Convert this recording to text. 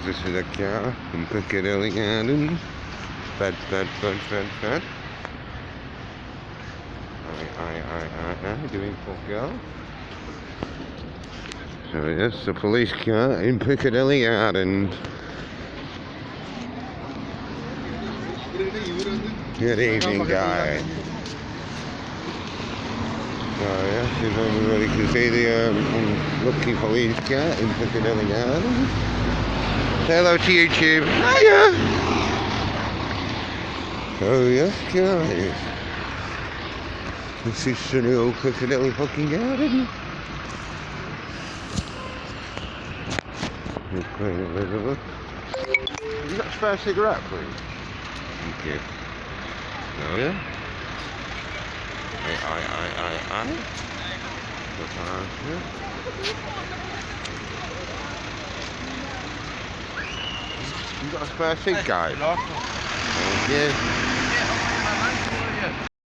This is a car in Piccadilly Gardens. Fed. Doing for girl. So yes, the police car in Piccadilly Gardens. Good evening, guys. So yes, if everybody can see the lucky police car in Piccadilly Gardens. Say hello to YouTube. Hiya! Oh yes, guys. This is the new Piccadilly fucking garden. Have you got a spare cigarette, please? Thank you. Oh yeah? Aye. You got a spare cig, guys? Thank you.